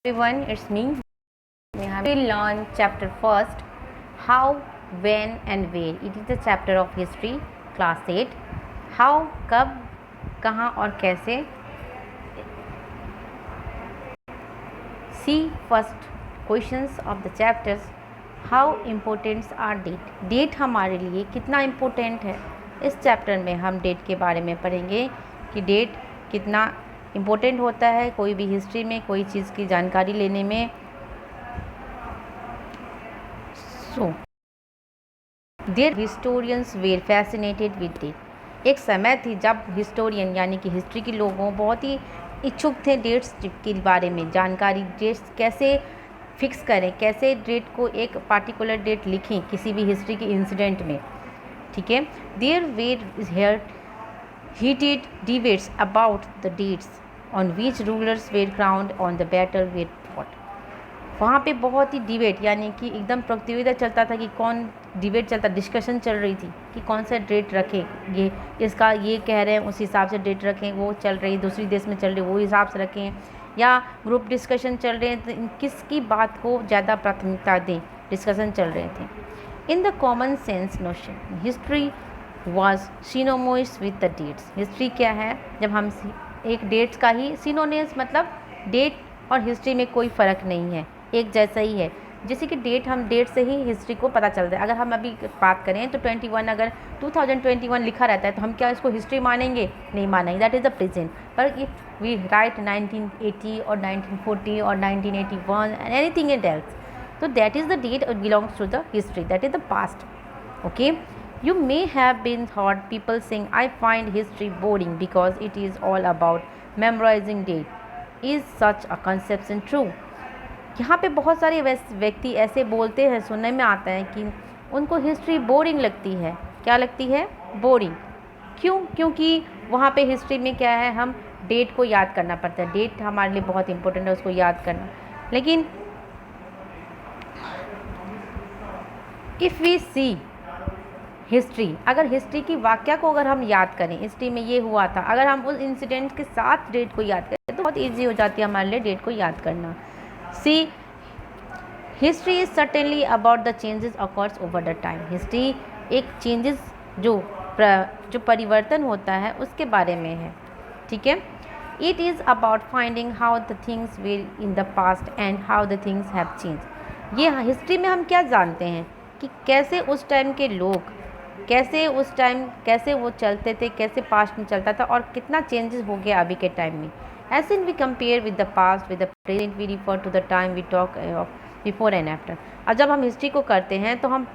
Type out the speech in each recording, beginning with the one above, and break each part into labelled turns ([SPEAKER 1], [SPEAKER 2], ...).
[SPEAKER 1] Everyone, it's me. We will learn chapter first, how, when and where. It is the chapter of history, class 8. How, कब, कहाँ और कैसे. See first questions of the chapters. How important are date? Date हमारे लिए कितना important है. इस chapter में हम डेट के बारे में पढ़ेंगे कि डेट कितना इम्पोर्टेंट होता है कोई भी हिस्ट्री में, कोई चीज़ की जानकारी लेने में. So their historians were fascinated with date. एक समय थी जब हिस्टोरियन यानी कि हिस्ट्री के लोगों बहुत ही इच्छुक थे डेट्स के बारे में. जानकारी, डेट्स कैसे फिक्स करें, कैसे डेट को एक पार्टिकुलर डेट लिखें किसी भी हिस्ट्री के इंसिडेंट में. ठीक है. There were heated debates about the dates on which rulers were crowned on the battle were fought. वहाँ पे बहुत ही डिबेट यानी कि एकदम प्रतियोगिता चलता था कि कौन डिबेट चलता, डिस्कशन चल रही थी कि कौन सा डेट रखें. ये इसका ये कह रहे हैं उस हिसाब से डेट रखें, वो चल रही दूसरी देश में चल रही वो हिसाब से रखें, या ग्रुप डिस्कशन चल रहे हैं तो किसकी बात को ज़्यादा प्राथमिकता दें. डिस्कशन चल रहे थे. In the common sense notion history was synonymous with the dates. History क्या है? जब हम एक डेट्स का ही synonymous मतलब डेट और हिस्ट्री में कोई फ़र्क नहीं है, एक जैसा ही है. जैसे कि डेट, हम डेट से ही हिस्ट्री को पता चलता है. अगर हम अभी बात करें तो 21 अगर 2021 लिखा रहता है तो हम क्या इसको हिस्ट्री मानेंगे? नहीं मानेंगे. That is the present. पर इफ वी राइट 1980 और 1940 और 1981 एंड एनीथिंग एल्स, तो that is the date belongs to the history. That is the past. Okay. You may have been heard people saying, I find history boring because it is all about memorizing date. Is such a conception true? यहाँ पे बहुत सारे व्यक्ति ऐसे बोलते हैं, सुनने में आता है कि उनको हिस्ट्री बोरिंग लगती है. क्या लगती है? बोरिंग. क्यों? क्योंकि वहाँ पे हिस्ट्री में क्या है, हम डेट को याद करना पड़ता है. डेट हमारे लिए बहुत इंपॉर्टेंट है, उसको याद करना. लेकिन इफ़ वी सी हिस्ट्री, अगर हिस्ट्री की वाक्य को अगर हम याद करें, हिस्ट्री में ये हुआ था, अगर हम उस इंसिडेंट के साथ डेट को याद करें तो बहुत इजी हो जाती है हमारे लिए डेट को याद करना. See history is certainly about the changes occurs over the time. History एक चेंजेस जो परिवर्तन होता है उसके बारे में है. ठीक है. It is about finding how the things were in the past and how the things have change. ये हिस्ट्री में हम क्या जानते हैं कि कैसे उस टाइम के लोग, कैसे वो चलते थे, कैसे पास्ट में चलता था और कितना चेंजेस हो गया अभी के टाइम में. As in we compare with the past with the present we refer to the time we talk of before and after. और जब हम हिस्ट्री को करते हैं तो हम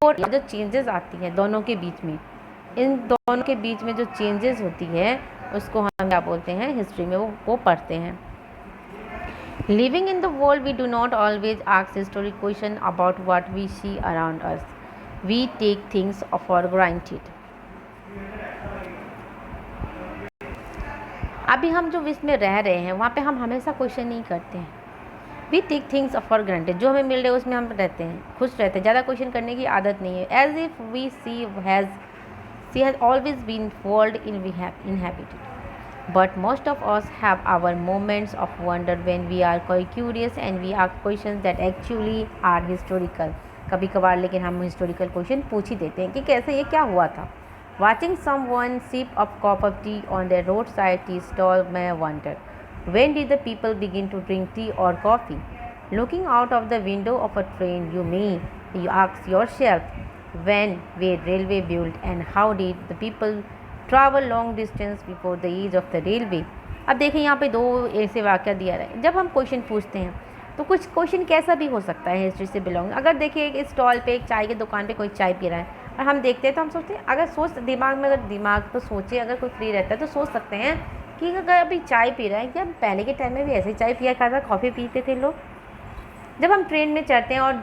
[SPEAKER 1] जो चेंजेस आती है दोनों के बीच में, इन दोनों के बीच में जो चेंजेस होती है उसको हम क्या बोलते हैं, हिस्ट्री में वो पढ़ते हैं. Living in the world, we do not always ask historic question about what we see around us. We take things for granted. अभी हम जो विश्व में रह रहे हैं वहाँ पे हम हमेशा क्वेश्चन नहीं करते हैं. We take things for granted. जो हमें मिल रहा है उसमें हम रहते हैं, खुश रहते हैं. ज़्यादा क्वेश्चन करने की आदत नहीं है. As if we she has always been world we have inhabited. But most of us have our moments of wonder when we are curious and we ask questions that actually are historical. कभी कभार लेकिन हम historical question पूछ ही देते हैं कि कैसे ये क्या हुआ था. Watching someone sip a cup of tea on their roadside tea stall may wonder, when did the people begin to drink tea or coffee? Looking out of the window of a train, you ask yourself, when were railway built and how did the people travel long distance before the age of the railway. अब देखें यहाँ पे दो ऐसे वाक़या दिया रहा है. जब हम क्वेश्चन पूछते हैं तो कुछ क्वेश्चन कैसा भी हो सकता है हिस्ट्री से बिलोंग. अगर देखिए एक स्टॉल पे, एक चाय की दुकान पे कोई चाय पी रहा है और हम देखते हैं तो हम सोचते हैं, अगर दिमाग तो सोचे, अगर कोई फ्री रहता है तो सोच सकते हैं कि अगर अभी चाय पी रहा है, क्या पहले के टाइम में भी ऐसे चाय पिया करता, कॉफ़ी पीते थे लोग. जब हम ट्रेन में चढ़ते हैं और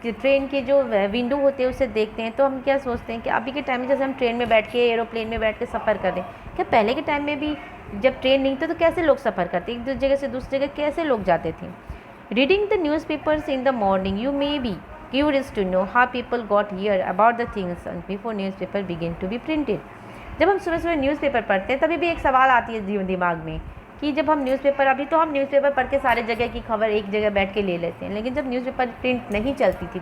[SPEAKER 1] ट्रेन की जो विंडो होती है उसे देखते हैं तो हम क्या सोचते हैं कि अभी के टाइम में जैसे हम ट्रेन में बैठ के, एरोप्लेन में बैठ के सफ़र कर रहे हैं, क्या पहले के टाइम में भी जब ट्रेन नहीं थी तो कैसे लोग सफ़र करते, एक जगह से दूसरी जगह कैसे लोग जाते थे. Reading the newspapers in the morning, you may be curious to know how people got hear about the things before newspaper begin to be printed. जब हम सुबह सुबह न्यूज़पेपर पढ़ते हैं तभी भी एक सवाल आती है दिमाग में कि जब हम न्यूज़पेपर, अभी तो हम न्यूज़पेपर पढ़ के सारे जगह की खबर एक जगह बैठ के ले लेते हैं, लेकिन जब न्यूज़पेपर प्रिंट नहीं चलती थी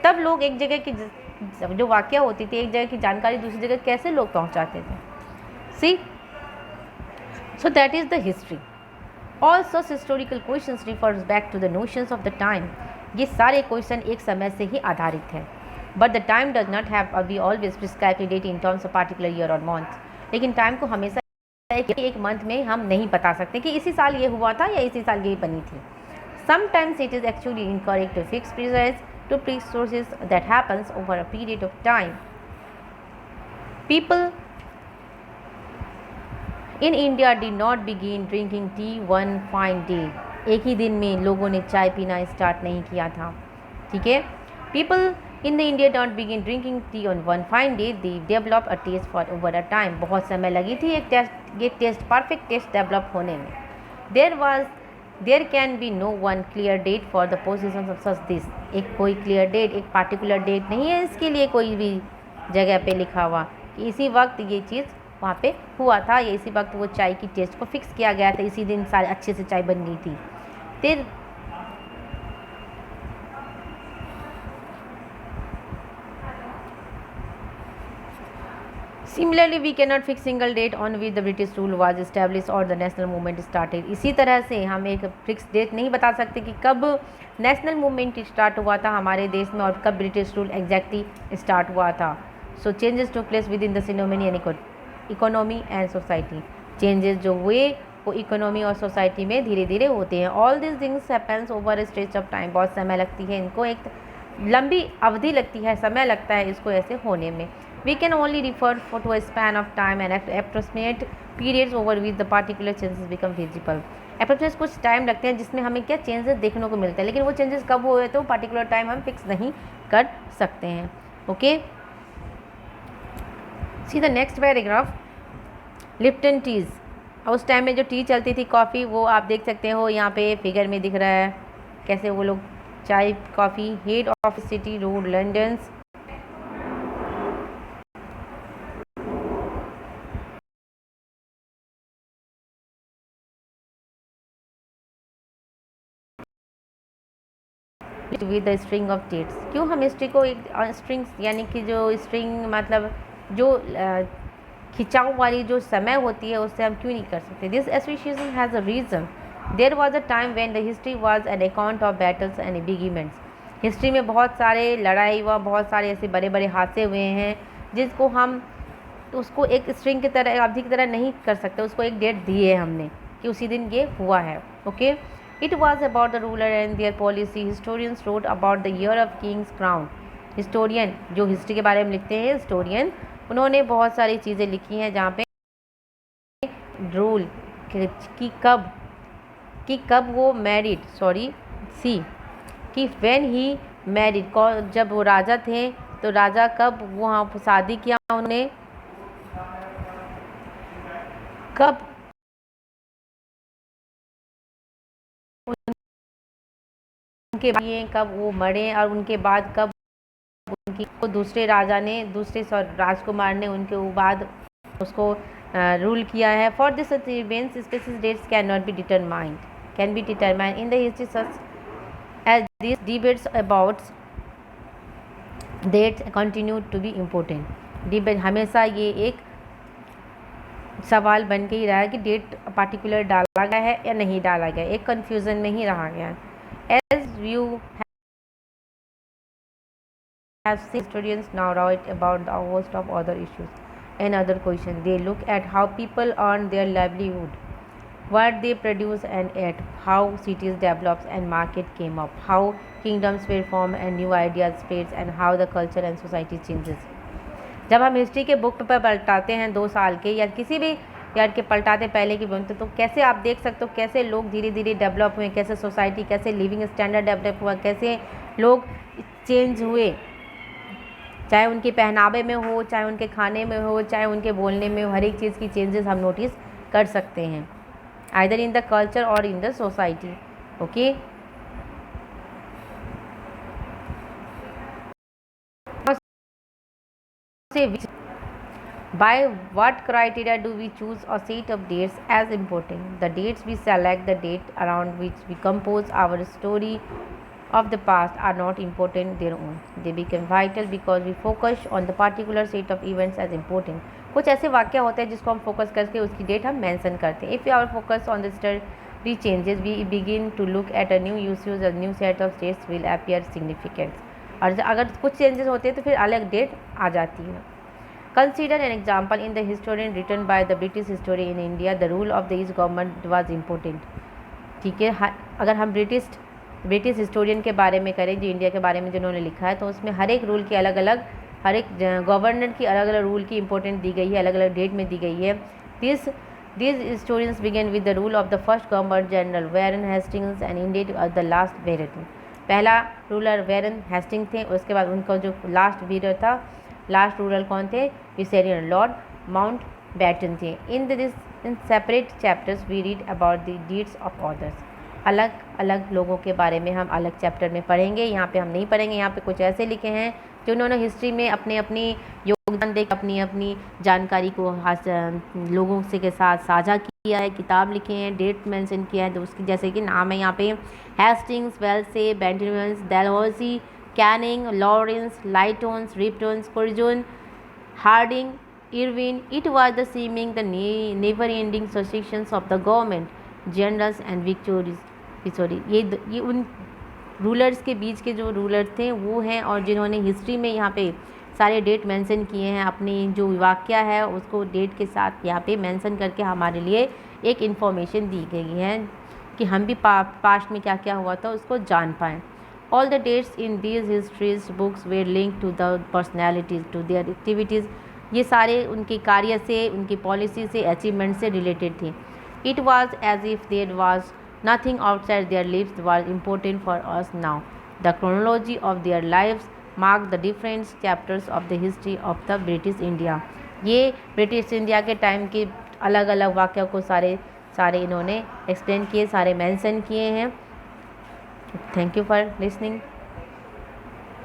[SPEAKER 1] तब लोग एक जगह की जो वाक़या होती थी, एक जगह की जानकारी दूसरी जगह कैसे लोग पहुंचाते थे। See, so that is the history. All such historical questions refers back to the notions of the time. ये सारे क्वेश्चन एक समय से ही आधारित है। But the time does not have be always prescribe date in terms of particular year और month. लेकिन टाइम को हमेशा एक मंथ में हम नहीं बता सकते कि इसी साल ये हुआ था या इसी साल ये बनी थी। Sometimes it is actually incorrect to fix periods to resources that happens over a period of time. People in India did not begin drinking tea one fine day. एक ही दिन में लोगों ने चाय पीना स्टार्ट नहीं किया था, ठीक है। People in the India don't begin drinking tea on one fine day. They develop a taste for over a time. बहुत समय लगी थी एक टेस्ट परफेक्ट टेस्ट डेवलप होने में। There can be no one clear date for the possession of such this. एक कोई clear date, एक पार्टिकुलर डेट नहीं है इसके लिए कोई भी जगह पे लिखा हुआ कि इसी वक्त ये चीज़ वहाँ पे हुआ था या इसी वक्त वो चाय की टेस्ट को फिक्स किया गया था, इसी दिन सारे अच्छे से चाय बन गई थी। फिर Similarly, we cannot fix single date on which the British rule was established or the national movement started. इसी तरह से हम एक फिक्स डेट नहीं बता सकते कि कब नेशनल मूवमेंट स्टार्ट हुआ था हमारे देश में और कब ब्रिटिश रूल एग्जैक्टली स्टार्ट हुआ था। So changes to place within the सिनोमिनी and economy and society. Changes जो हुए वो इकोनॉमी और सोसाइटी में धीरे धीरे होते हैं। All this things happens over A stretch of time. बहुत समय लगती है इनको, एक लंबी अवधि लगती है, समय लगता है इसको ऐसे होने में। We can only refer to a span of time and approximate periods over which the particular changes become visible. Approximate कुछ टाइम लगते हैं जिसमें हमें क्या चेंजेस देखने को मिलते हैं, लेकिन वो चेंजेस कब हुए तो पार्टिकुलर टाइम हम फिक्स नहीं कर सकते हैं। Okay, see the next paragraph. Lipton teas, उस टाइम में जो टी चलती थी, कॉफ़ी, वो आप देख सकते हो यहाँ पे फिगर में दिख रहा है कैसे वो लोग चाय coffee. Head of city road London, with the string of dates. क्यों हम हिस्ट्री को एक स्ट्रिंग्स यानी कि जो स्ट्रिंग मतलब जो खिंचाव वाली जो समय होती है उससे हम क्यों नहीं कर सकते। This association has a reason. There was a time when the history was an account of battles and big events. History में बहुत सारे लड़ाई हुआ, बहुत सारे ऐसे बड़े बड़े हादसे हुए हैं जिसको हम उसको एक स्ट्रिंग की तरह अवधि की तरह नहीं कर सकते। उसको एक डेट दी है हमने कि उसी दिन ये हुआ है। Okay, It was about the ruler and their policy. Historians wrote about the year of king's crown. Historian जो हिस्ट्री के बारे में लिखते हैं, हिस्टोरियन, उन्होंने बहुत सारी चीज़ें लिखी हैं जहाँ पे रूल कि कब वो मैरिड कि व्हेन ही मैरिड, जब वो राजा थे तो राजा कब वहाँ शादी किया उन्होंने, कब उनके कब वो मरे और उनके बाद कब उनकी दूसरे राजा ने राजकुमार ने उनके बाद उसको रूल किया है। For this events specific dates can be determined in the history such as this debates about dates continue to be important. Debate हमेशा ये एक सवाल बन के ही रहा है कि डेट पार्टिकुलर डाला गया है या नहीं डाला गया, एक कन्फ्यूज़न में ही रहा गया। As you have seen, historians now write about the host of other issues and other questions. They look at how people earn their livelihood, what they produce and at how cities developed and market came up, how kingdoms were formed and new ideas spread, and how the culture and society changes. जब हम history के book पर पलटाते हैं 2 साल के या किसी भी यार के पलटाते पहले की बनते, तो कैसे आप देख सकते हो कैसे लोग धीरे धीरे डेवलप हुए, कैसे सोसाइटी, कैसे लिविंग स्टैंडर्ड डेवलप हुआ, कैसे लोग चेंज हुए, चाहे उनके पहनावे में हो, चाहे उनके खाने में हो, चाहे उनके बोलने में हो, हर एक चीज़ की चेंजेस हम नोटिस कर सकते हैं आइदर इन द कल्चर और in the society. Okay, By what criteria do we choose a set of dates as important? The dates we select, the date around which we compose our story of the past, are not important their own. They become vital because we focus on the particular set of events as important. कुछ ऐसे वाक्य होते हैं जिसको हम focus करके उसकी date हम मेंशन करते हैं. If we are focused on the story changes, we begin to look at a new issues, a new set of dates will appear significant. और अगर कुछ चेंजेस होते हैं तो फिर अलग डेट आ जाती है. Consider an example in the historian written by the British history in India. The rule of the East government was important. ठीक है, अगर हम ब्रिटिश हिस्टोरियन के बारे में करें, जो इंडिया के बारे में जिन्होंने लिखा है, तो उसमें हर एक रूल की अलग अलग, हर एक गवर्नर की अलग अलग रूल की इंपॉर्टेंट दी गई है, अलग अलग डेट में दी गई है. These historians begin with the rule of the first governor general Warren Hastings and ended at the last Warren. पहला रूलर वेरन हेस्टिंग थे, उसके बाद उनका जो लास्ट वीरर था, लास्ट रूलर कौन थे? विसेरियन लॉर्ड माउंट बैटन थे. In separate chapters we read about the deeds of authors. अलग अलग लोगों के बारे में हम अलग चैप्टर में पढ़ेंगे. यहाँ पे हम नहीं पढ़ेंगे. यहाँ पे कुछ ऐसे लिखे हैं जो उन्होंने हिस्ट्री में अपने अपनी योगदान दे अपनी अपनी जानकारी को लोगों से के साथ साझा किया है, किताब लिखे हैं, डेट मेंशन किया है. तो उसकी जैसे कि नाम है यहाँ पे Hastings, Wellesley, Bentincks, Dalhousie, Canning, Lawrence, Lyttons, Ripons, Curzon, Hardinge, Irwin. It was the seeming the never ending successions of the government generals and victories. ये उन रूलर्स के बीच के जो रूलर थे वो हैं, और जिन्होंने हिस्ट्री में यहाँ पे सारे डेट मेंशन किए हैं. अपनी जो वाक्य है उसको डेट के साथ यहाँ पे मेंशन करके हमारे लिए एक इन्फॉर्मेशन दी गई है कि हम भी पास्ट में क्या क्या हुआ था उसको जान पाएँ. All the dates in these histories books were link to the personalities, to their activities. ये सारे उनके कार्य से, उनकी पॉलिसी से, अचीवमेंट से रिलेटेड थे. It was as if there was nothing outside their lives was important for us now. The chronology of their lives mark the different chapters of the history of the British India. ये British India के time के अलग अलग वाक़या को सारे इन्होंने explain किए, सारे मेंशन किए हैं. Thank you for listening.